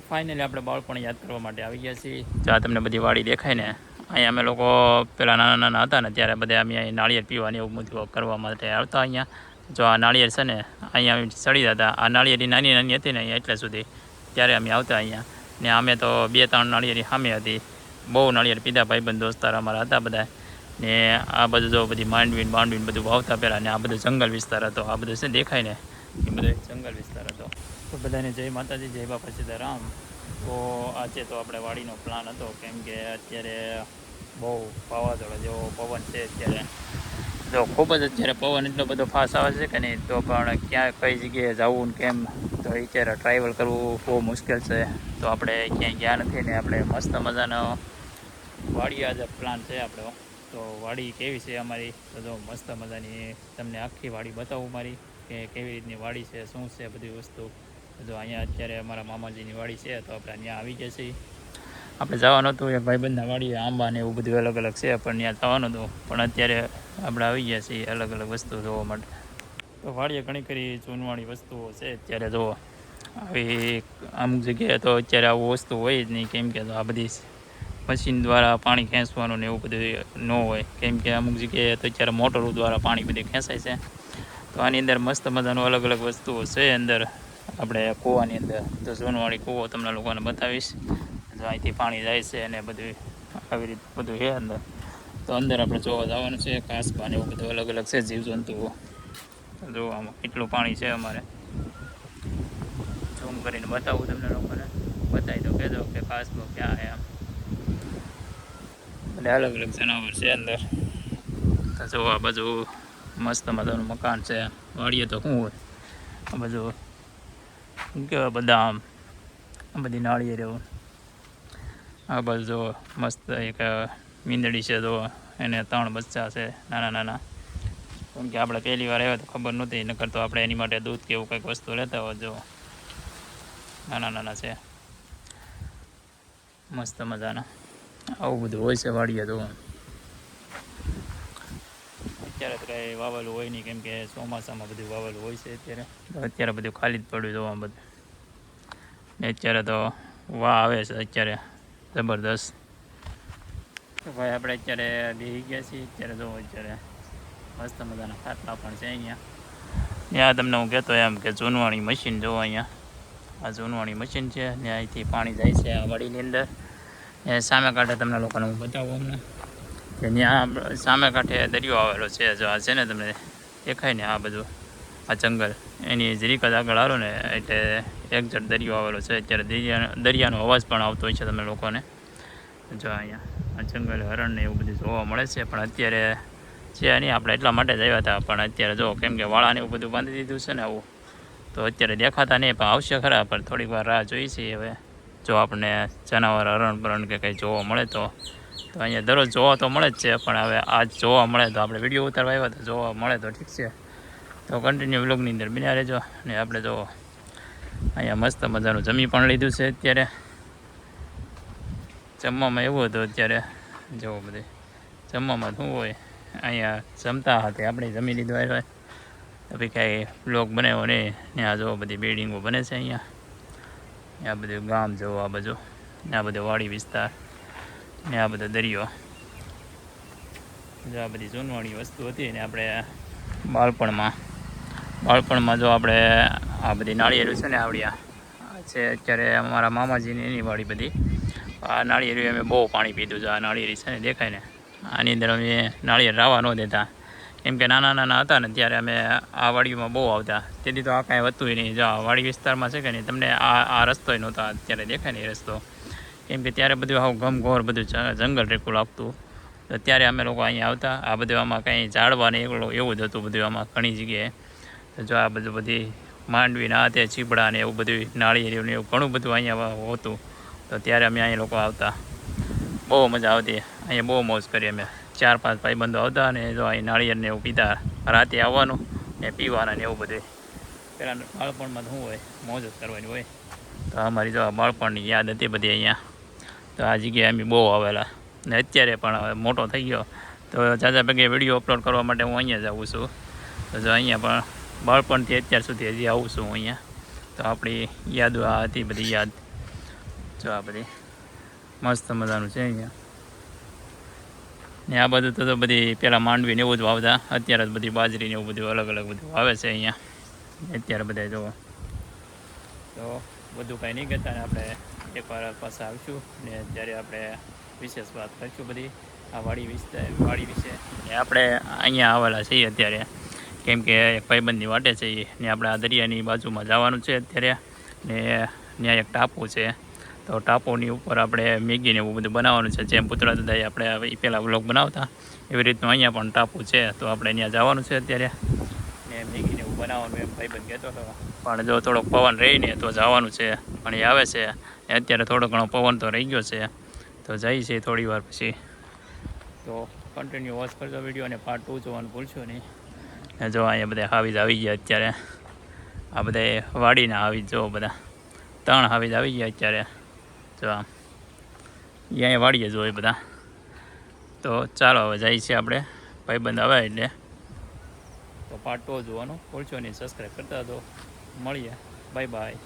Finally આપણે બાળપણ યાદ કરવા માટે આવી ગયા છીએ. જ્યાં તમને બધી વાડી દેખાય ને, અહીંયા અમે લોકો પેલા નાના નાના હતા ને ત્યારે બધા અમે અહીં નાળિયેર પીવાની એવું બધું કરવા માટે આવતા. અહીંયા જો આ નાળિયેર છે ને, અહીંયા ચડી જતા. આ નાળિયેરી નાની નાની હતી ને અહીંયા એટલે સુધી, ત્યારે અમે આવતા અહીંયા ને. અમે તો 2-3 નાળિયેરી સામે હતી. બહુ નાળિયેર પીધા. ભાઈબંધ દોસ્તાર અમારા હતા બધા ને. આ બધું જો બધી માંડવીને બધું વાવતા પહેલાં ને. આ બધું જંગલ વિસ્તાર હતો. આ બધું છે દેખાય ને, એ બધો જંગલ વિસ્તાર હતો. તો બધાને જય માતાજી, જય બાપા સીતારામ. તો આજે તો આપણે વાડીનો પ્લાન હતો, કેમ કે અત્યારે બહુ વાવાઝોડા જેવો પવન છે અત્યારે. જો ખૂબ જ અત્યારે પવન એટલો બધો ફાસ્ટ આવે છે કે નહીં, તો પણ ક્યાં કઈ જગ્યાએ જવું ને કેમ, તો અત્યારે ટ્રાવેલ કરવું બહુ મુશ્કેલ છે. તો આપણે ક્યાંય ગયા નથી ને. આપણે મસ્ત મજાનો વાડી આજે પ્લાન છે આપણો. તો વાડી કેવી છે અમારી, તો જો મસ્ત મજાની તમને આખી વાડી બતાવું મારી, કે કેવી રીતની વાડી છે, શું છે બધી વસ્તુ. જો અહીંયા અત્યારે અમારા મામાજીની વાડી છે, તો આપણે ત્યાં આવી ગયા છીએ. આપણે જવાનું હતું એક ભાઈબંધના વાડીએ, આંબા ને એવું બધું અલગ અલગ છે, પણ ત્યાં જવાનું હતું. પણ અત્યારે આપણે આવી ગયા છીએ અલગ અલગ વસ્તુ જોવા માટે. તો વાડીએ ઘણી ખરી જૂનવાણી વસ્તુઓ છે અત્યારે. જો આવી અમુક જગ્યાએ તો અત્યારે આવું વસ્તુ હોય જ નહીં, કેમ કે આ બધી મશીન દ્વારા પાણી ખેંચવાનું ને એવું બધું ન હોય, કેમ કે અમુક જગ્યાએ તો અત્યારે મોટરો દ્વારા પાણી બધું ખેંચાય છે. તો આની અંદર મસ્ત મજાનું અલગ અલગ વસ્તુઓ છે અંદર આપણે કૂવાની અંદર. તો જૂનવાળી કૂવો તમને લોકોને બતાવીશ. જો અહીંથી પાણી જાય છે અને બધું આવી રીતે બધું છે અંદર. તો અંદર આપણે જોવા જવાનું છે. કાસબા ને એવું બધું અલગ અલગ છે જીવજંતુઓ. જો આમાં કેટલું પાણી છે અમારે. ઝૂમ કરીને બતાવું તમને લોકોને. બતાવી દો, કહેજો કે કાસબો ક્યાં છે. આમ એટલે અલગ અલગ જનાવર છે અંદર. તો જો આ બધું મસ્ત મજાનું મકાન છે. વાડીએ તો શું હોય, આ બધું કેવા બધા આમ આ બધી નાળિયેર એવું. આ બાજુ જો મસ્ત એક મીંદડી છે. જો એને 3 બચ્ચા છે નાના નાના. કેમ કે આપણે પહેલી વાર આવ્યા તો ખબર નહોતી, નકર તો આપણે એની માટે દૂધ કે એવું કંઈક વસ્તુ લેતા હોય. જો નાના નાના છે મસ્ત મજાના. આવું બધું હોય છે વાડીએ. તો અત્યારે તો કંઈ વાવેલું હોય નહીં, કેમ કે ચોમાસામાં બધું વાવેલું હોય છે અત્યારે બધું ખાલી જ પડ્યું જોવા બધું. ને અત્યારે તો વાહ આવે છે અત્યારે જબરદસ્ત. તો ભાઈ આપણે અત્યારે બેસી ગયા છીએ. અત્યારે જો અત્યારે મસ્ત મજાના ખાટલા પણ છે અહીંયા. ત્યાં તમને હું કહેતો એમ કે જૂનવાણી મશીન જોવો અહીંયા. આ જૂનવાણી મશીન છે ને. અહીંથી પાણી જાય છે આ વાડીની અંદર. એ સામે કાંઠે તમને લોકોને હું બતાવું અમને, કે ત્યાં સામે કાંઠે દરિયો આવેલો છે. જો આ છે ને તમને દેખાય ને આ બધું, આ જંગલ, એની જરીક જ આગળ આવો ને એટલે એકજટ દરિયો આવેલો છે. અત્યારે દરિયાનો અવાજ પણ આવતો હોય છે તમને લોકોને. જો અહીંયા આ જંગલ, હરણ ને એવું બધું જોવા મળે છે. પણ અત્યારે છે નહીં, આપણે એટલા માટે જ આવ્યા હતા. પણ અત્યારે જો કેમ કે વાળાને એવું બધું બાંધી દીધું છે ને આવું, તો અત્યારે દેખાતા નહીં. પણ આવશે ખરા, પણ થોડીક વાર રાહ જોઈ છે. હવે જો આપણને જનાવર હરણ બરણ કે કંઈ જોવા મળે તો અહીંયા દરરોજ જોવા તો મળે જ છે. પણ હવે આજ જોવા મળે તો આપણે વિડીયો ઉતારવા આવ્યા તો જોવા મળે તો ઠીક છે. તો કન્ટિન્યુ વ્લોગની અંદર બન્યા રહેજો. ને આપણે જો અહીંયા મસ્ત મજાનું જમી પણ લીધું છે. અત્યારે જમવામાં એવું હતું. અત્યારે જુઓ બધે જમવામાં શું હોય, અહીંયા જમતા હતા આપણે જમી લીધું આવ્યા. તો ભાઈ કાંઈ વ્લોગ બનાવ્યો નહીં. ત્યાં જો બધી બિલ્ડિંગો બને છે અહીંયા. આ બધું ગામ જુઓ, આ બાજુ આ બધો વાડી વિસ્તાર ને આ બધો દરિયો. જો આ બધી જૂનવાણી વસ્તુ હતી ને. આપણે બાળપણમાં જો આપણે આ બધી નાળિયેરું છે ને આવડિયા છે અત્યારે અમારા મામાજીની એની વાડી બધી. આ નાળિયેરી અમે બહુ પાણી પીધું છે. આ નાળિયેરી છે ને દેખાય ને, આની અંદર અમે નાળિયેર રાવા ન દેતા, કેમ કે નાના નાના હતા ને ત્યારે અમે આ વાડીમાં બહુ આવતા. તેથી તો આ કાંઈ હતું નહીં. જો આ વાડી વિસ્તારમાં છે કે નહીં, તમને આ રસ્તોય નહોતા અત્યારે દેખાય ને એ રસ્તો, કેમ કે ત્યારે બધું આવું ઘમઘોર બધું જંગલ રેકું લાગતું. તો ત્યારે અમે લોકો અહીંયા આવતા. આ બધું આમાં કંઈ ઝાડવા ને એવું જ હતું બધું આમાં ઘણી જગ્યાએ. તો જો આ બધું બધી માંડવી ના તે ચીબડા ને એવું બધું નાળિયેર ને એવું ઘણું બધું અહીંયા હોતું. તો ત્યારે અમે અહીંયા લોકો આવતા, બહુ મજા આવતી. અહીંયા બહુ મોજ કરી અમે. 4-5 ભાઈબંધો આવતા ને જો અહીં નાળિયેર ને એવું પીતા. રાતે આવવાનું ને પીવાના ને એવું બધું. પહેલાં બાળપણમાં શું હોય, મોજ જ કરવાની હોય. તો અમારી જો બાળપણની યાદ હતી બધી અહીંયા. તો આ જગ્યાએ અમે બહુ આવેલા ને. અત્યારે પણ મોટો થઈ ગયો તો જાજા ભેગે વિડીયો અપલોડ કરવા માટે હું અહીંયા જ આવું છું. તો જો અહીંયા પણ બાળપણથી અત્યાર સુધી હજી આવું છું હું અહીંયા. તો આપણી યાદો આ હતી બધી યાદ. જો આ બધી મસ્ત મજાનું છે અહીંયા. ને આ બધું તો બધી પહેલાં માંડવી ને એવું જ વાવતા, અત્યારે બધી બાજરી ને એવું બધું અલગ અલગ બધું વાવે છે અહીંયા અત્યારે બધા. જુઓ તો બધું કાંઈ નહીં કહેતા ને આપણે એકવાર પાસે આવીશું ને ત્યારે આપણે વિશેષ વાત કરીશું બધી આ વાડી વિશે. ને આપણે અહીંયા આવેલા છીએ અત્યારે કેમ કે એક ભાઈબંધની વાટે છે ને આપણે આ દરિયાની બાજુમાં જવાનું છે અત્યારે. ને ત્યાં એક ટાપુ છે, તો ટાપુની ઉપર આપણે મેગીને એવું બધું બનાવવાનું છે. જેમ પુતળા દાદાએ આપણે એ પહેલાં વ્લોગ બનાવતા એવી રીતનું અહીંયા પણ ટાપુ છે, તો આપણે ત્યાં જવાનું છે અત્યારે. ને મેગીને એવું બનાવવાનું એમ ભાઈબંધ કહેતો હતો, પણ જો થોડોક પવન રહીને તો જવાનું છે. પણ એ આવે છે અત્યારે થોડો ઘણો પવન તો રહી ગયો છે, તો જઈએ છીએ થોડી વાર પછી. તો કન્ટિન્યુ વોચ કરજો વિડીયો અને પાર્ટ 2 જોવાનું ભૂલશો નહીં. ને જો અહીંયા બધા હાવીજ આવી ગયા અત્યારે, આ બધા વાડીના હાવીજ જો બધા 3 હાવીજ આવી ગયા અત્યારે. જો અહીંયા વાડીએ જો એ બધા. તો ચાલો હવે જઈએ છીએ આપણે, ભાઈબંધ આવે એટલે. તો પાર્ટ 2 જોવાનું ભૂલશો નહીં, સબસ્ક્રાઈબ કરતા તો મળીએ. Bye bye.